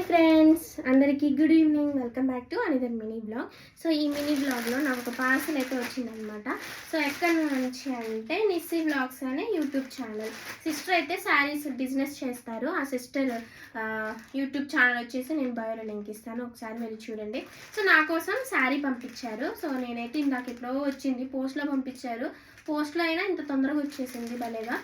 Friends, అందరికీ good evening. Welcome back to another mini blog. So ఈ mini బ్లాగ్లో నాకు ఒక పార్సల్ అయితే వచ్చిందనమాట. సో ఎక్కడి నుంచి అంటే నిస్సీ బ్లాగ్స్ అనే యూట్యూబ్ ఛానల్. సిస్టర్ అయితే శారీస్ బిజినెస్ చేస్తారు. ఆ సిస్టర్ యూట్యూబ్ ఛానల్ వచ్చేసి నేను బయోలో లింక్ ఇస్తాను, ఒకసారి వెళ్ళి చూడండి. సో నా కోసం శారీ పంపించారు. సో నేనైతే ఇందాక ఎప్పుడో వచ్చింది, పోస్ట్లో పంపించారు. పోస్ట్లో అయినా ఇంత తొందరగా వచ్చేసింది భలేగా.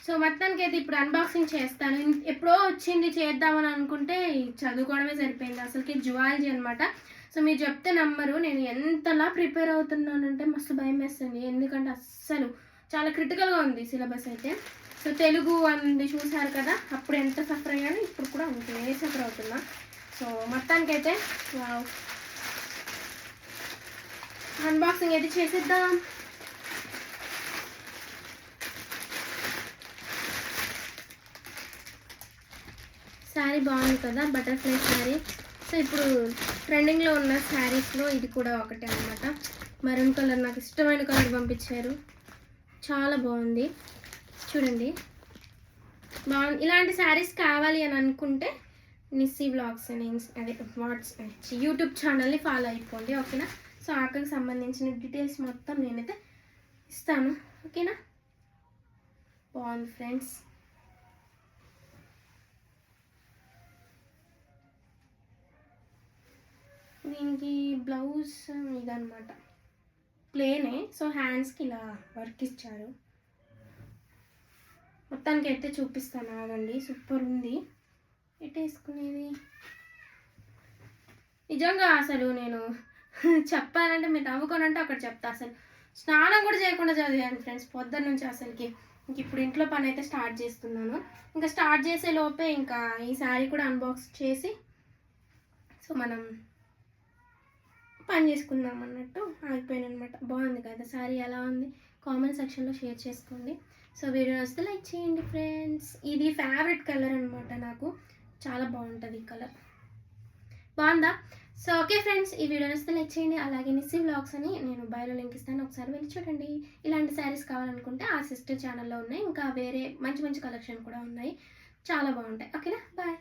సో మొత్తానికి అయితే ఇప్పుడు అన్బాక్సింగ్ చేస్తాను. ఎప్పుడో వచ్చింది చేద్దామని అనుకుంటే చదువుకోవడమే సరిపోయింది. అసలుకి జువాలజీ అనమాట. సో మీరు చెప్తే నమ్మరు, నేను ఎంతలా ప్రిపేర్ అవుతున్నానంటే మస్తు భయం వేస్తుంది. ఎందుకంటే అస్సలు చాలా క్రిటికల్గా ఉంది సిలబస్ అయితే. సో తెలుగు అంది చూసారు కదా, అప్పుడు ఎంత సఫర్ అయ్యాను, ఇప్పుడు కూడా అంతే సఫర్ అవుతున్నా. సో మొత్తానికి అయితే అన్బాక్సింగ్ అయితే చేసేద్దాం. శారీ బాగుంది కదా, బటర్ఫ్లై శారీ. సో ఇప్పుడు ట్రెండింగ్లో ఉన్న శారీస్లో ఇది కూడా ఒకటే అనమాట. మెరూన్ కలర్, నాకు ఇష్టమైన కలర్ పంపించారు. చాలా బాగుంది, చూడండి బాగుంది. ఇలాంటి శారీస్ కావాలి అని అనుకుంటే నిస్సీ బ్లాగ్స్ అని అదే యూట్యూబ్ ఛానల్ని ఫాలో అయిపోండి, ఓకేనా. సో ఆకలికి సంబంధించిన డీటెయిల్స్ మొత్తం నేనైతే ఇస్తాను, ఓకేనా. బాగుంది ఫ్రెండ్స్. దీనికి బ్లౌజ్ ఇదనమాట, ప్లేనే. సో హ్యాండ్స్కి ఇలా వర్క్ ఇచ్చారు. మొత్తానికి అయితే చూపిస్తాను, ఆగండి. సూపర్ ఉంది. ఎట్ వేసుకునేది నిజంగా అసలు నేను చెప్పాలంటే మీరు నవ్వుకోనంటే అక్కడ చెప్తా. అసలు స్నానం కూడా చేయకుండా చదివాను ఫ్రెండ్స్ పొద్దున్న నుంచి. అసలుకి ఇంక ఇప్పుడు ఇంట్లో పని అయితే స్టార్ట్ చేస్తున్నాను. ఇంకా స్టార్ట్ చేసే లోపే ఇంకా ఈ శారీ కూడా అన్బాక్స్ చేసి సో మనం పని చేసుకుందాం అన్నట్టు ఆగిపోయాను అనమాట. బాగుంది కదా శారీ, ఎలా ఉంది కామెంట్ సెక్షన్లో షేర్ చేసుకోండి. సో వీడియో వస్తే లైక్ చేయండి ఫ్రెండ్స్. ఇది ఫేవరెట్ కలర్ అనమాట, నాకు చాలా బాగుంటుంది ఈ కలర్. బాగుందా? సో ఓకే ఫ్రెండ్స్, ఈ వీడియో వస్తే లైక్ చేయండి. అలాగే నిస్సీ బ్లాగ్స్ అని నేను బయోలో లింక్ ఇస్తాను, ఒకసారి వెళ్ళి చూడండి. ఇలాంటి శారీస్ కావాలనుకుంటే ఆ సిస్టర్ ఛానల్లో ఉన్నాయి. ఇంకా వేరే మంచి మంచి కలెక్షన్ కూడా ఉన్నాయి, చాలా బాగుంటాయి, ఓకేనా. బాయ్.